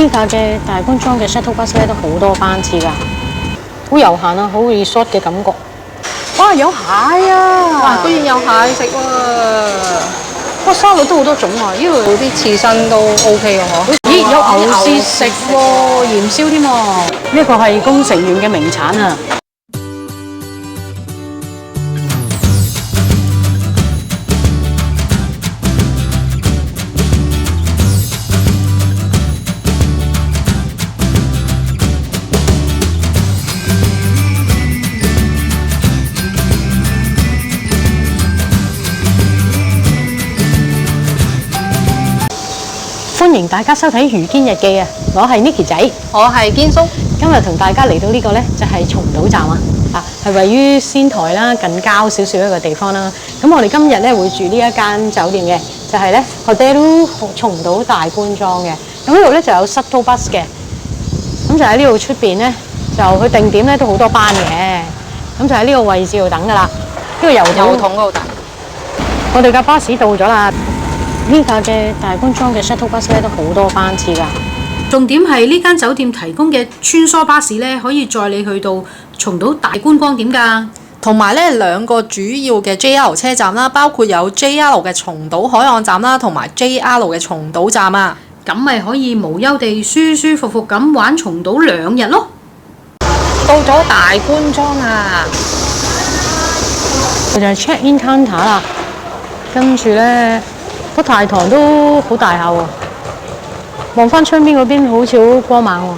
呢架嘅大觀莊嘅 shuttle bus 咧都好多班次㗎，好悠閒啊，好 resort 嘅感覺。哇，有蟹啊！哇，居然有蟹食喎！哇，沙律都好多種啊！呢度啲刺身都 OK 嘅嗬。咦，有牛舌食喎，鹽燒添喎。呢個係宮城縣嘅名產啊！歡迎大家收睇《魚堅日記》啊！我係 Nicky 仔，我係堅叔。今日同大家嚟到呢個呢，就係松島站啊！係位於仙台啦，近郊少少一個地方啦。咁我哋今日呢會住呢一間酒店嘅，就係呢 Hotel 松島大觀莊嘅。咁呢度呢就有 shuttle bus 嘅，咁就喺呢度出邊呢，就佢定點呢都好多班嘅。咁就喺呢個位置度等噶啦，呢個油桶嗰度等。我哋架巴士到咗啦。呢架嘅大觀莊嘅 shuttle bus 咧都好多班次㗎。重點係呢間酒店提供嘅穿梭巴士咧，可以載你去到松島大觀光點㗎。同埋咧兩個主要嘅 JR 車站啦，包括有 JR 嘅松島海岸站啦，同埋 JR 嘅松島站啊。咁咪可以無憂地舒舒服服咁玩松島2日咯。到咗大觀莊啊！佢就係 check in counter 啦，跟住咧。個大堂都好大下喎，望翻窗邊嗰邊好似好光猛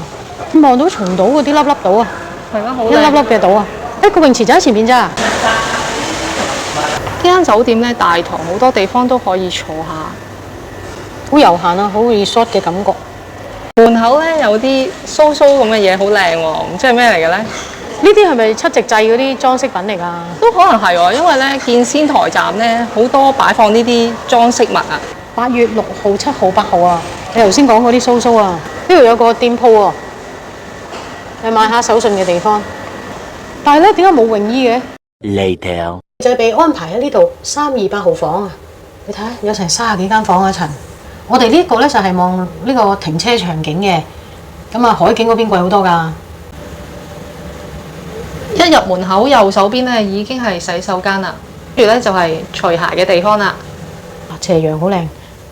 喎，望到松島嗰啲粒粒島啊，係咯，好一粒粒嘅島啊！個泳池就喺前面咋。呢間酒店咧大堂好多地方都可以坐下，好悠閒啊，好 resort 嘅感覺。門口咧有啲蘇蘇咁嘅嘢，好靚喎，唔知係咩嚟嘅咧？呢啲係咪七夕祭嗰啲裝飾品嚟㗎？都可能係喎，因為咧見仙台站咧好多擺放呢啲裝飾物啊。8月6號、7號、8號啊！你頭先講嗰啲蘇蘇啊，呢度有個店鋪喎，你買下手信嘅地方。但係咧，點解冇泳衣嘅 ？Later 就係被安排喺呢度328號房啊！你睇下有成30幾間房一層。我哋呢個咧就係望呢個停車場景嘅，咁啊海景嗰邊貴好多㗎。一入門口右手邊咧已經係洗手間啦，跟住咧就係除鞋嘅地方啦。斜陽好靚，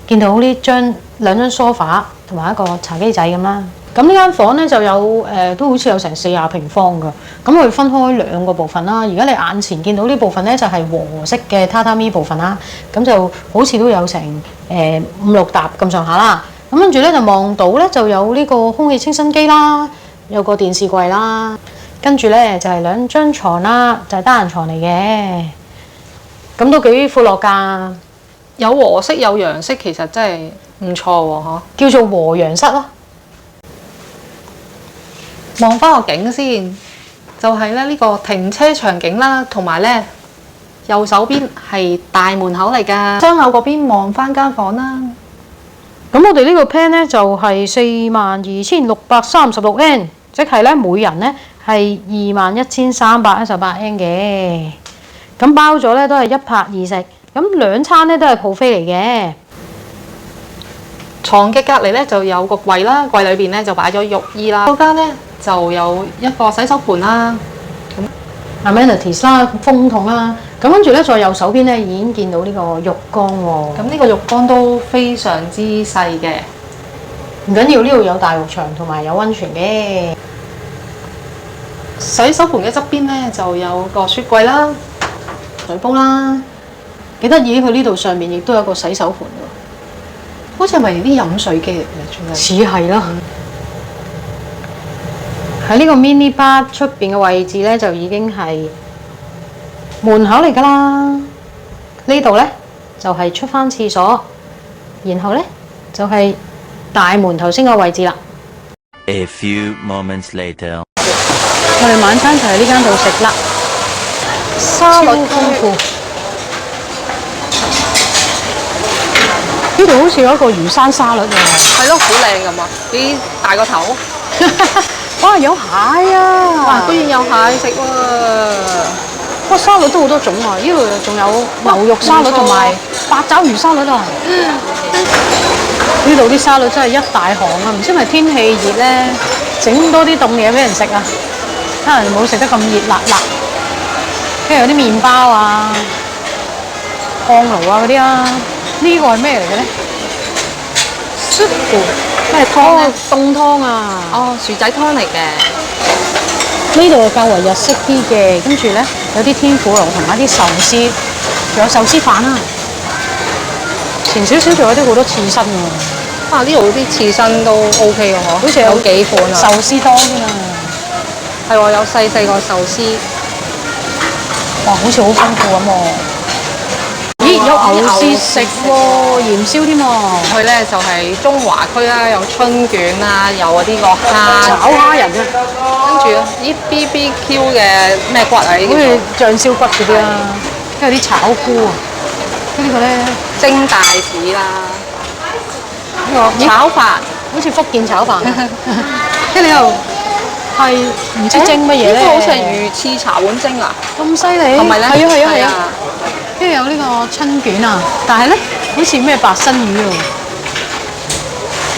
見到呢兩張梳化同埋一個茶几仔咁啦。咁呢間房咧就有都好似有成40平方㗎。咁佢分開2個部分啦。而家你眼前見到呢部分咧就係和式嘅榻榻米部分啦。咁就好似都有成5、6疊咁上下啦。咁跟住咧就望到咧就有呢個空氣清新機啦，有個電視櫃啦。跟住咧就係2張床啦，就係單人床嚟嘅，咁都幾闊落㗎。有和式有洋式，其實真係唔錯喎，嗬。叫做和洋室咯。望翻個景先，就係咧呢個停車場景啦，同埋咧右手邊係大門口嚟㗎。窗口嗰邊望翻間房啦。咁我哋呢個 plan 咧就係42,636 N， 即係咧每人咧係21,318 N 嘅。咁包咗咧都係1泊2食，咁2餐咧都係 buffet嚟嘅。床嘅隔離咧就有個櫃啦，櫃裏邊咧就擺咗浴衣啦。嗰間咧就有一個洗手盆啦，咁 amenities 啦，風筒啦。咁跟住咧再右手邊咧已經見到呢個浴缸喎。咁呢個浴缸都非常之細嘅，唔緊要，呢度有大浴場同埋有溫泉嘅。洗手盆嘅側邊咧就有個雪櫃啦、水煲啦，幾得意。佢呢度上面亦都有個洗手盆喎，好似係咪啲飲水機嚟嘅？似係啦。喺呢個 mini bar 出邊嘅位置咧，就已經係門口嚟㗎啦。呢度咧就係出返廁所，然後咧就係大門頭先個位置啦。A few moments later， 我哋晚餐就喺呢間度食啦，沙律豐富。呢度好似有一個魚生沙律喎。係咯，好靚㗎嘛，幾大個頭。哇，有蟹啊！哇，居然有蟹食喎！哇，沙律都好多種啊！呢度仲有牛肉沙律同埋八爪魚沙律啊！呢度啲沙律真係一大行啊！唔知係咪天氣熱咧，整多啲凍嘢俾人食啊！可能冇食得咁熱辣辣。跟住有啲麵包啊、漢爐啊嗰啲啊。呢個係咩嚟嘅咧？soup咩湯咧？凍湯啊！哦，薯仔湯嚟嘅。呢度較為日式啲嘅，跟住咧有啲天婦羅同埋啲壽司，仲有壽司飯啊！前少少仲有啲好多刺身喎。呢度啲刺身都 OK 嘅嗬，好似有幾款啊。壽司多添啊！係喎，有細細個壽司。哇，好似好豐富咁喎！咦，有牛舌食喎，鹽燒添喎。佢咧就係中華區啦，有春卷啦，有嗰啲個蝦炒蝦仁啊，跟住啲 BBQ 嘅咩骨啊？呢好啲似醬燒骨嗰啲啦，跟住啲炒菇啊，跟住呢個咧蒸大子啦，呢個炒飯，好似福建炒飯，跟住你又係唔知蒸乜嘢咧？呢個好似係魚翅茶碗蒸啊！咁犀利，係咪咧？係啊！跟住有呢個春卷啊，但係咧好似咩白身魚喎，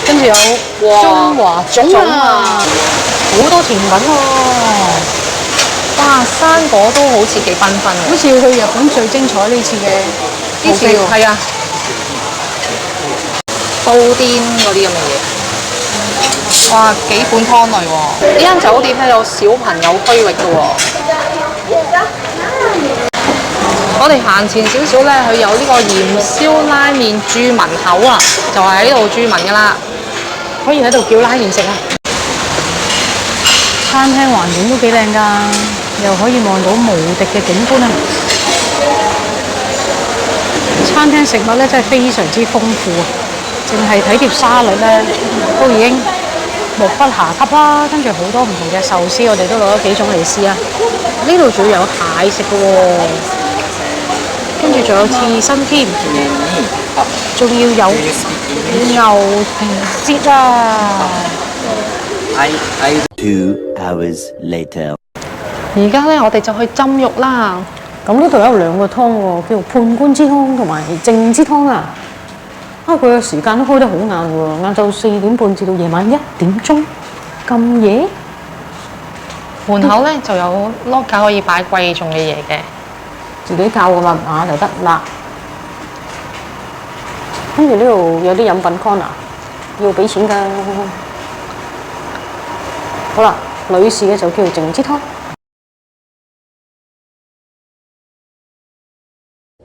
跟住有中華粽啊，好多甜品喎。哇，生果都好似幾繽紛喎！好似去日本最精彩呢次嘅呢次係啊，布甸嗰啲咁嘅嘢。哇，幾款湯類喎！呢間酒店咧有小朋友區域嘅喎。我哋行前少少咧，佢有呢個鹽燒拉麵駐門口啊，就係喺度駐門噶啦。可以喺度叫拉麵食啊！餐廳環境都幾靚㗎，又可以望到無敵嘅景觀啊！餐廳食物咧真係非常之豐富啊！淨係睇碟沙律咧，都已經目不暇給啦。跟住好多唔同嘅壽司，我哋都攞咗幾種嚟試啊！呢度仲有蟹食嘅喎，跟住仲有刺身添，仲要有牛皮節啊！ 2 hours later. 而家咧，我哋就去浸浴啦。咁呢度有兩個湯喎，叫做判官之湯同埋靜之湯啊！佢嘅時間都開得好晏喎，晏晝4點半至到夜晚1點鐘，咁夜。門口咧就有 locker 可以擺貴重嘅嘢嘅，自己校個密碼就得啦。跟住呢度有啲飲品 corner， 要俾錢㗎。好啦，女士嘅就叫做靜之湯。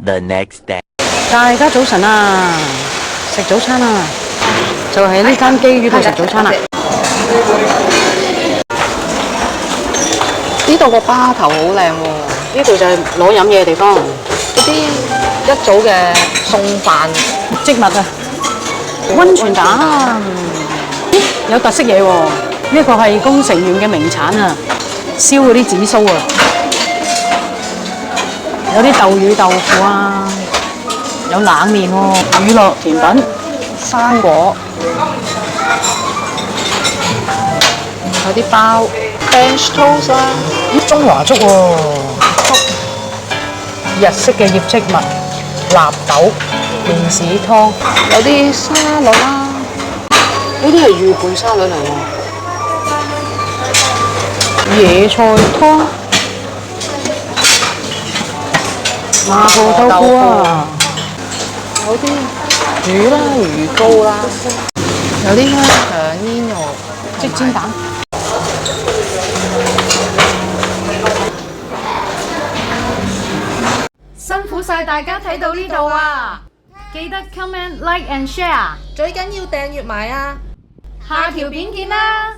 The next day. 大家早晨啊，食早餐啊，就喺呢間基於度食早餐啦。呢度個吧頭好靚喎，呢度就係攞飲嘢嘅地方。嗰啲一早嘅餸飯植物啊，溫泉蛋，有特色嘢喎。呢個係宮城縣嘅名產啊，燒嗰啲紫蘇啊，有啲豆乳豆腐啊，有冷麵喎，乳酪甜品、生果，有啲包 bench toast 啦，中華粥喎，日式嘅醃漬物、納豆、麵豉湯，有啲沙律啦，呢啲係御罐沙律嚟喎。野菜湯、麻婆豆腐啊，有啲魚啦、魚糕啦，有啲香腸煙肉、即煎蛋。辛苦晒大家睇到呢度啊！記得 comment、like and share，最緊要訂閱埋啊！下條片見啦！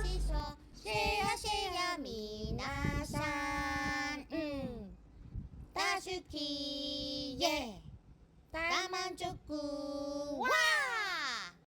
大好き耶！大満足